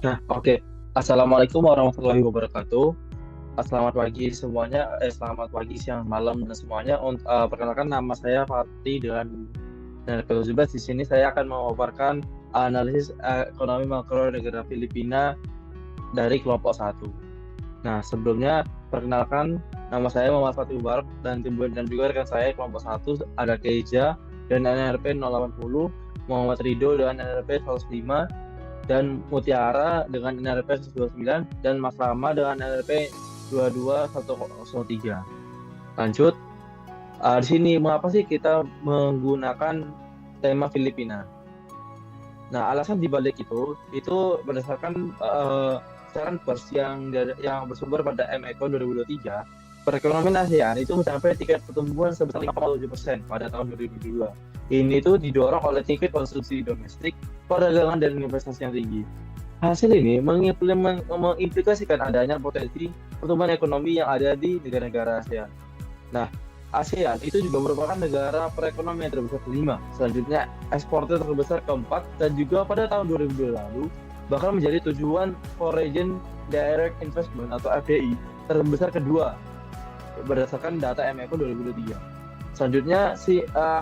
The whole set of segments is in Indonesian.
Nah, oke. Assalamualaikum warahmatullahi wabarakatuh. Selamat pagi semuanya. Selamat pagi, siang, malam, dan semuanya. Perkenalkan nama saya Fatih dan Zulbas. Di sini saya akan memaparkan analisis ekonomi makro negara Filipina dari kelompok satu. Nah, sebelumnya perkenalkan nama saya Muhammad Fatih Mubarak dan juga rekan saya kelompok satu ada Keija dan NRP 080, Muhammad Rido dengan NRP 105, dan Mutiara dengan NRP 129 dan Mas Rama dengan NRP 22103. Lanjut, di sini mengapa sih kita menggunakan tema Filipina? Nah, alasan dibalik itu berdasarkan saran pers yang bersumber pada M-Econ 2023, perekonomian ASEAN itu mencapai tingkat pertumbuhan sebesar 5,7% pada tahun 2022. Ini itu didorong oleh tingkat konsumsi domestik, perdagangan dan investasi yang tinggi. Hasil ini mengimplikasikan adanya potensi pertumbuhan ekonomi yang ada di negara-negara ASEAN. Nah, ASEAN itu juga merupakan negara perekonomian terbesar kelima. Selanjutnya, eksportir terbesar keempat dan juga pada tahun 2002 lalu bahkan menjadi tujuan Foreign Direct Investment atau FDI terbesar kedua berdasarkan data MFO 2023. Selanjutnya,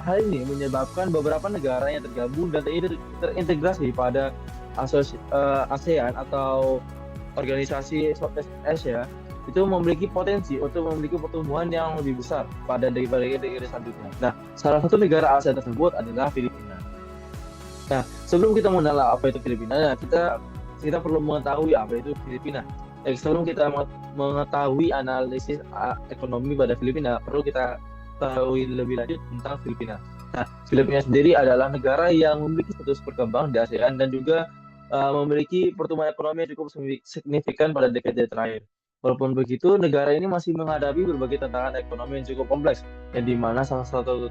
hal ini menyebabkan beberapa negara yang tergabung dan terintegrasi pada ASEAN atau Organisasi Southeast Asia itu memiliki potensi untuk memiliki pertumbuhan yang lebih besar daripada negara selanjutnya. Nah, salah satu negara ASEAN tersebut adalah Filipina. Nah, sebelum kita mengenal apa itu Filipina, kita perlu mengetahui apa itu Filipina. Sebelum kita mengetahui analisis ekonomi pada Filipina, perlu kita ketahui lebih lanjut tentang Filipina. Nah, Filipina sendiri adalah negara yang memiliki status berkembang di ASEAN dan juga memiliki pertumbuhan ekonomi yang cukup signifikan pada dekade terakhir. Walaupun begitu, negara ini masih menghadapi berbagai tantangan ekonomi yang cukup kompleks, yang dimana salah satu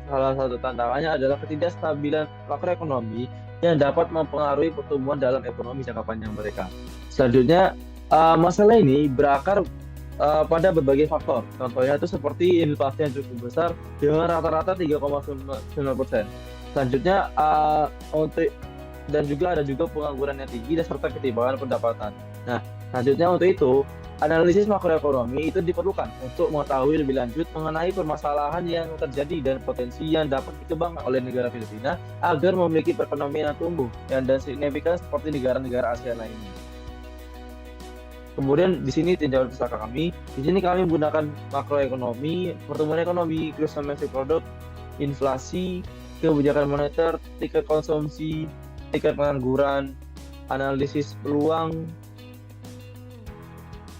tantangannya adalah ketidakstabilan makroekonomi yang dapat mempengaruhi pertumbuhan dalam ekonomi jangka panjang mereka. Selanjutnya, masalah ini berakar pada berbagai faktor. Contohnya itu seperti inflasi yang cukup besar dengan rata-rata 3,9%. Selanjutnya, untuk dan juga ada juga pengangguran yang tinggi dan serta ketimpangan pendapatan. Nah, selanjutnya untuk itu, analisis makroekonomi itu diperlukan untuk mengetahui lebih lanjut mengenai permasalahan yang terjadi dan potensi yang dapat dikembangkan oleh negara Filipina agar memiliki perekonomian yang tumbuh dan signifikan seperti negara-negara ASEAN lainnya. Kemudian di sini tinjauan pustaka kami, di sini kami menggunakan makroekonomi, pertumbuhan ekonomi, gross domestic product, inflasi, kebijakan moneter, tingkat konsumsi, tingkat pengangguran, analisis peluang,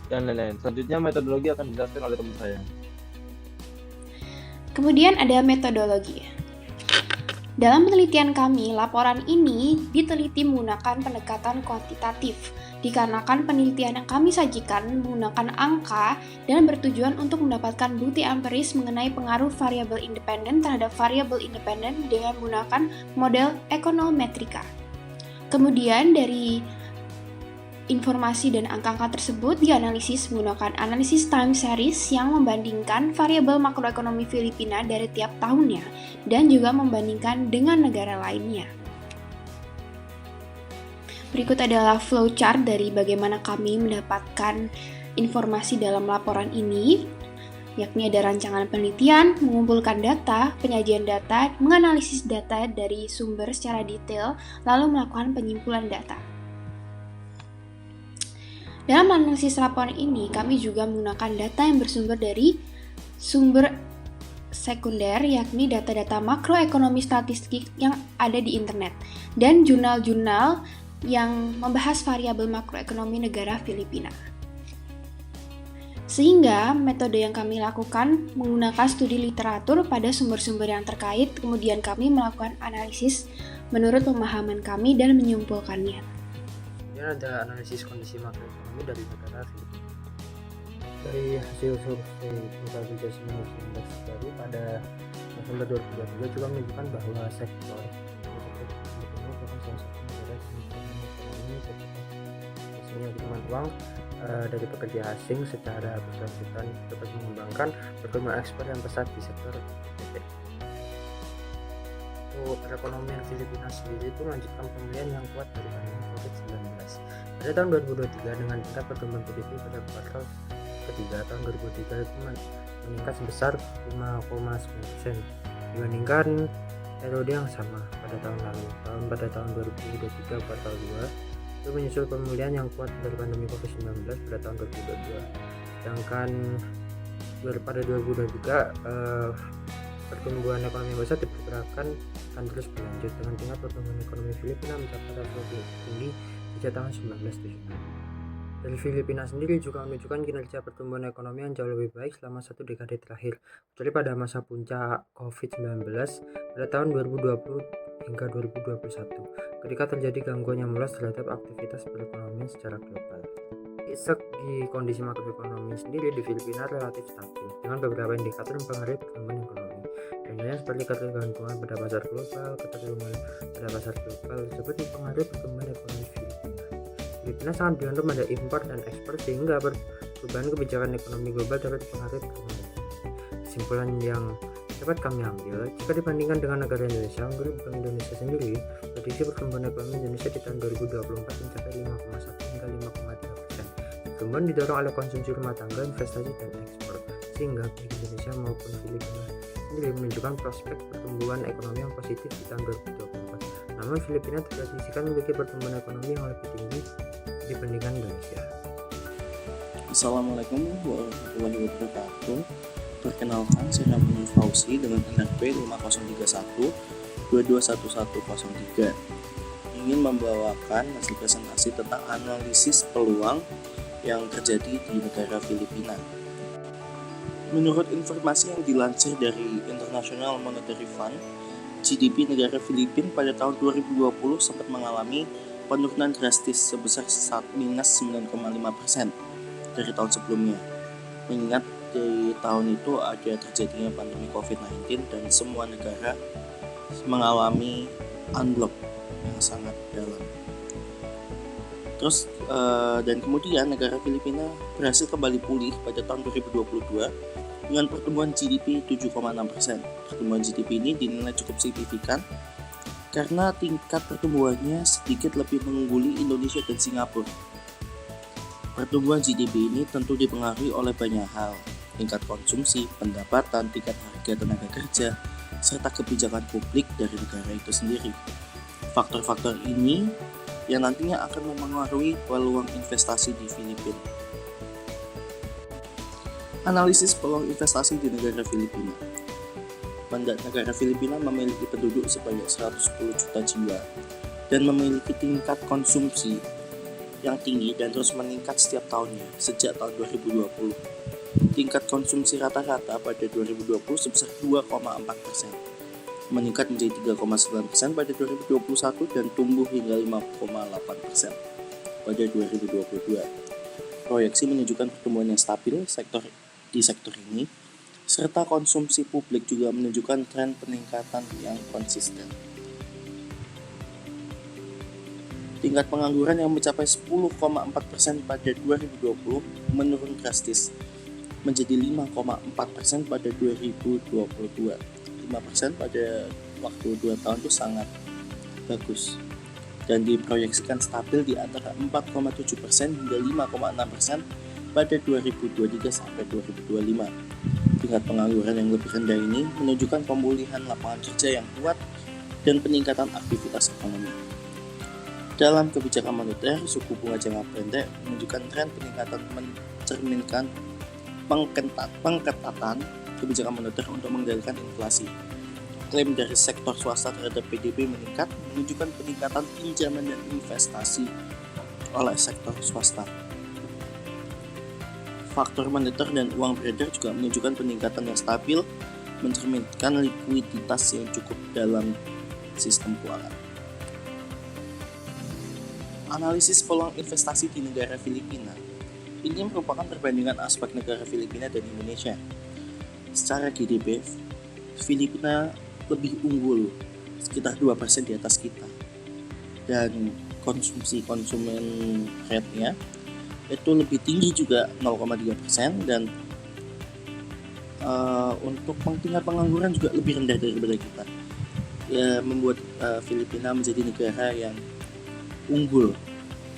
dan lain-lain. Selanjutnya metodologi akan dijelaskan oleh teman saya. Kemudian ada metodologi. Dalam penelitian kami, laporan ini diteliti menggunakan pendekatan kuantitatif, dikarenakan penelitian yang kami sajikan menggunakan angka dan bertujuan untuk mendapatkan bukti empiris mengenai pengaruh variabel independen terhadap variabel independen dengan menggunakan model ekonometrika. Kemudian dari informasi dan angka-angka tersebut dianalisis menggunakan analisis time series yang membandingkan variabel makroekonomi Filipina dari tiap tahunnya dan juga membandingkan dengan negara lainnya. Berikut adalah flowchart dari bagaimana kami mendapatkan informasi dalam laporan ini, yakni ada rancangan penelitian, mengumpulkan data, penyajian data, menganalisis data dari sumber secara detail, lalu melakukan penyimpulan data. Dalam analisis laporan ini, kami juga menggunakan data yang bersumber dari sumber sekunder, yakni data-data makroekonomi statistik yang ada di internet, dan jurnal-jurnal yang membahas variabel makroekonomi negara Filipina. Sehingga metode yang kami lakukan menggunakan studi literatur pada sumber-sumber yang terkait, kemudian kami melakukan analisis menurut pemahaman kami dan menyimpulkannya. Kemudian ada analisis kondisi makroekonomi dari negara Filipina. Dari hasil survei Global Adjustment Index baru pada November 2022 juga menunjukkan bahwa sektor Filipina merupakan salah satu negara yang ekonomi hasilnya pertumbuhan uang dari pekerja asing secara berkelanjutan dapat mengembangkan pertumbuhan ekspor yang pesat di sektor PT. Perekonomian Filipina sendiri itu melanjutkan pemulihan yang kuat dari pandemi COVID-19 Pada tahun 2023 dengan tingkat pertumbuhan PDB pada kuartal ketiga tahun 2023 itu meningkat sebesar 5,9% dibandingkan periode yang sama pada tahun lalu. Pada tahun 2023 kuartal 2 itu menyusul pemulihan yang kuat dari pandemi COVID-19 pada tahun 2022. Sedangkan pada 2023 pertumbuhan ekonomi Indonesia diperkirakan akan terus berlanjut dengan tingkat pertumbuhan ekonomi Filipina mencapai level tinggi sejak tahun 1976. Dari Filipina sendiri juga menunjukkan kinerja pertumbuhan ekonomi yang jauh lebih baik selama satu dekade terakhir, kecuali pada masa puncak COVID-19 pada tahun 2020 hingga 2021, ketika terjadi gangguan yang meluas terhadap aktivitas perekonomian secara global. Segi kondisi makroekonomi sendiri di Filipina relatif stabil, dengan beberapa indikator yang mempengaruhi perkembangan ekonomi. Contohnya seperti ketergantungan pada pasar global, ketergantungan pada pasar global tersebut mempengaruhi perkembangan ekonomi Filipina. Filipina sangat bergantung pada impor dan ekspor sehingga perubahan kebijakan ekonomi global dapat mempengaruhi perkembangan. Kesimpulan yang dapat kami ambil, jika dibandingkan dengan negara Indonesia, menurut Bank Indonesia sendiri, prediksi pertumbuhan ekonomi Indonesia di tahun 2024 mencapai 5,1 hingga 5,2%. Pertumbuhan didorong oleh konsumsi rumah tangga, investasi, dan ekspor, sehingga baik Indonesia maupun Filipina sendiri menunjukkan prospek pertumbuhan ekonomi yang positif di tahun 2024. Namun Filipina terprediksi memiliki pertumbuhan ekonomi yang lebih tinggi dibandingkan Indonesia. Assalamualaikum warahmatullahi wabarakatuh. Perkenalkan, saya Ramon Fauzi dengan NRP 5031 221103 ingin membawakan hasil presentasi tentang analisis peluang yang terjadi di negara Filipina. Menurut informasi yang dilansir dari International Monetary Fund, GDP negara Filipina pada tahun 2020 sempat mengalami penurunan drastis sebesar minus 9,5% dari tahun sebelumnya. Mengingat di tahun itu ada terjadinya pandemi COVID-19 dan semua negara mengalami unlock yang sangat dalam. Terus dan kemudian negara Filipina berhasil kembali pulih pada tahun 2022 dengan pertumbuhan GDP 7,6%. Pertumbuhan GDP ini dinilai cukup signifikan karena tingkat pertumbuhannya sedikit lebih mengungguli Indonesia dan Singapura. Pertumbuhan GDP ini tentu dipengaruhi oleh banyak hal, tingkat konsumsi, pendapatan, tingkat harga tenaga kerja, serta kebijakan publik dari negara itu sendiri. Faktor-faktor ini yang nantinya akan memengaruhi peluang investasi di Filipina. Analisis peluang investasi di negara Filipina. Negara Filipina memiliki penduduk sebanyak 110 juta jiwa dan memiliki tingkat konsumsi yang tinggi dan terus meningkat setiap tahunnya sejak tahun 2020. Tingkat konsumsi rata-rata pada 2020 sebesar 2,4%, meningkat menjadi 3,9% pada 2021 dan tumbuh hingga 5,8% pada 2022. Proyeksi menunjukkan pertumbuhan yang stabil di sektor ini, serta konsumsi publik juga menunjukkan tren peningkatan yang konsisten. Tingkat pengangguran yang mencapai 10,4% pada 2020 menurun drastis menjadi 5,4% pada 2022. 5% pada waktu 2 tahun itu sangat bagus dan diproyeksikan stabil di antara 4,7% hingga 5,6% pada 2023 sampai 2025. Tingkat pengangguran yang lebih rendah ini menunjukkan pemulihan lapangan kerja yang kuat dan peningkatan aktivitas ekonomi. Dalam kebijakan moneter, suku bunga jangka pendek menunjukkan tren peningkatan mencerminkan pengketatan kebijakan moneter untuk mengendalikan inflasi. Klaim dari sektor swasta terhadap PDB meningkat menunjukkan peningkatan pinjaman dan investasi oleh sektor swasta. Faktor moneter dan uang beredar juga menunjukkan peningkatan yang stabil, mencerminkan likuiditas yang cukup dalam sistem keuangan. Analisis peluang investasi di negara Filipina. Ini merupakan perbandingan aspek negara Filipina dan Indonesia. Secara GDP, Filipina lebih unggul sekitar 2% di atas kita. Dan konsumen rate-nya itu lebih tinggi juga 0,3% dan untuk tingkat pengangguran juga lebih rendah daripada kita. Membuat Filipina menjadi negara yang unggul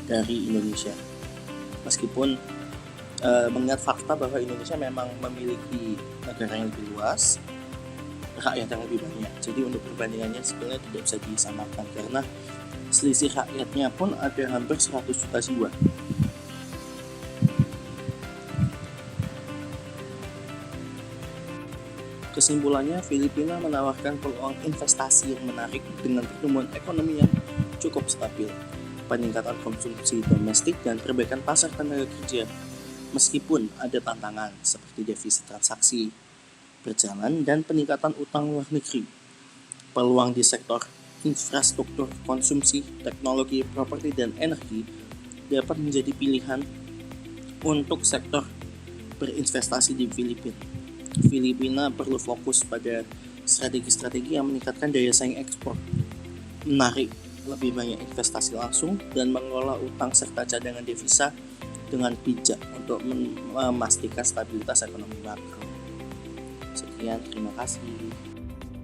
dari Indonesia. Meskipun mengingat fakta bahwa Indonesia memang memiliki negara yang lebih luas, rakyat yang lebih banyak. Jadi untuk perbandingannya sebenarnya tidak bisa disamakan karena selisih rakyatnya pun ada hampir 100 juta jiwa. Kesimpulannya, Filipina menawarkan peluang investasi yang menarik dengan pertumbuhan ekonomi yang cukup stabil, peningkatan konsumsi domestik, dan perbaikan pasar tenaga kerja. Meskipun ada tantangan seperti defisit transaksi berjalan dan peningkatan utang luar negeri, peluang di sektor infrastruktur, konsumsi, teknologi, properti, dan energi dapat menjadi pilihan untuk sektor berinvestasi di Filipina. Filipina perlu fokus pada strategi-strategi yang meningkatkan daya saing ekspor, menarik lebih banyak investasi langsung, dan mengelola utang serta cadangan devisa dengan bijak untuk memastikan stabilitas ekonomi makro. Sekian, terima kasih.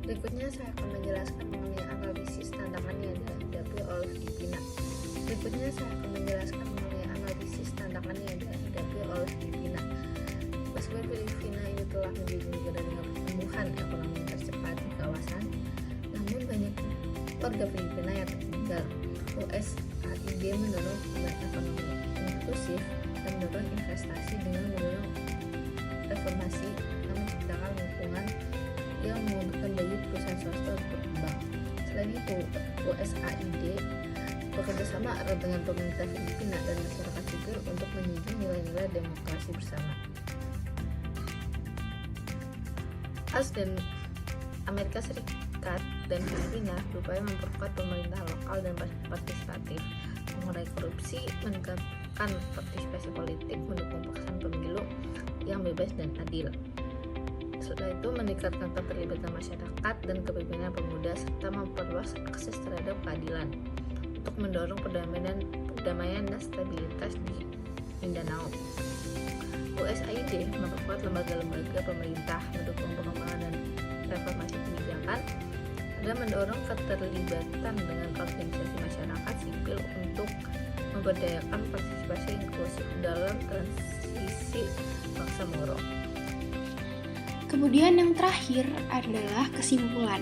Berikutnya saya akan menjelaskan mengenai analisis tantangan yang dihadapi oleh Filipina. Meskipun Filipina ini telah menjadi negara dengan pertumbuhan ekonomi tercepat di kawasan, namun banyak warga Filipina yang tertinggal. USAID mendorong pertumbuhan ekonomi inklusif dan mendorong investasi dengan mendorong reformasi yang menciptakan lingkungan yang memudahkan bagi perusahaan swasta untuk berkembang. Selain itu, USAID bekerjasama erat dengan pemerintah Filipina dan masyarakat sipil untuk menjunjung nilai-nilai demokrasi bersama. AS dan Amerika Serikat dan Filipina berupaya memperkuat pemerintah lokal dan partisipatif, mengurangi korupsi, meningkatkan partisipasi politik, mendukung pelaksanaan pemilu yang bebas dan adil. Setelah itu, meningkatkan keterlibatan masyarakat dan kepemimpinan pemuda serta memperluas akses terhadap keadilan untuk mendorong perdamaian dan stabilitas di Mindanao. USAID memperkuat lembaga-lembaga pemerintah, mendukung pengembangan dan reformasi kebijakan, dan mendorong keterlibatan dengan organisasi masyarakat sipil untuk memberdayakan partisipasi inklusif dalam transisi bangsa Moro. Kemudian yang terakhir adalah kesimpulan.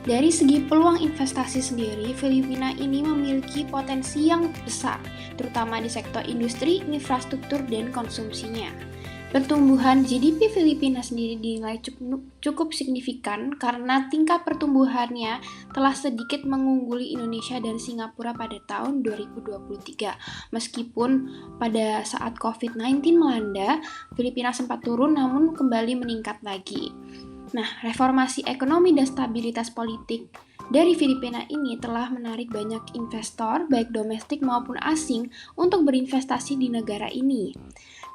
Dari segi peluang investasi sendiri, Filipina ini memiliki potensi yang besar, terutama di sektor industri, infrastruktur, dan konsumsinya. Pertumbuhan GDP Filipina sendiri dinilai cukup signifikan karena tingkat pertumbuhannya telah sedikit mengungguli Indonesia dan Singapura pada tahun 2023. Meskipun pada saat COVID-19 melanda, Filipina sempat turun namun kembali meningkat lagi. Nah, reformasi ekonomi dan stabilitas politik dari Filipina ini telah menarik banyak investor, baik domestik maupun asing, untuk berinvestasi di negara ini.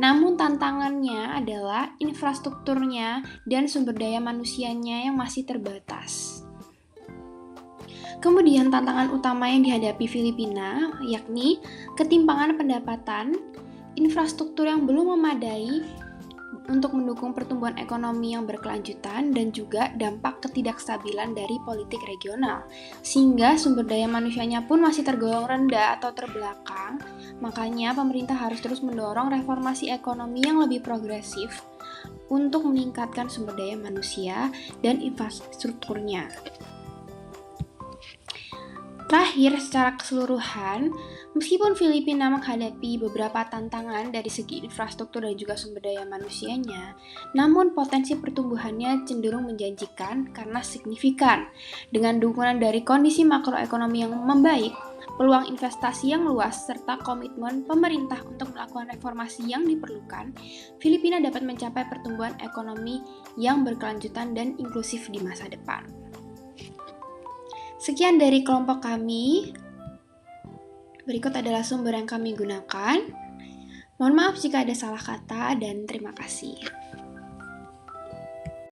Namun tantangannya adalah infrastrukturnya dan sumber daya manusianya yang masih terbatas. Kemudian tantangan utama yang dihadapi Filipina yakni ketimpangan pendapatan, infrastruktur yang belum memadai untuk mendukung pertumbuhan ekonomi yang berkelanjutan, dan juga dampak ketidakstabilan dari politik regional, sehingga sumber daya manusianya pun masih tergolong rendah atau terbelakang. Makanya pemerintah harus terus mendorong reformasi ekonomi yang lebih progresif untuk meningkatkan sumber daya manusia dan infrastrukturnya. Terakhir, secara keseluruhan, meskipun Filipina menghadapi beberapa tantangan dari segi infrastruktur dan juga sumber daya manusianya, namun potensi pertumbuhannya cenderung menjanjikan karena signifikan. Dengan dukungan dari kondisi makroekonomi yang membaik, peluang investasi yang luas, serta komitmen pemerintah untuk melakukan reformasi yang diperlukan, Filipina dapat mencapai pertumbuhan ekonomi yang berkelanjutan dan inklusif di masa depan. Sekian dari kelompok kami. Berikut adalah sumber yang kami gunakan. Mohon maaf jika ada salah kata dan terima kasih.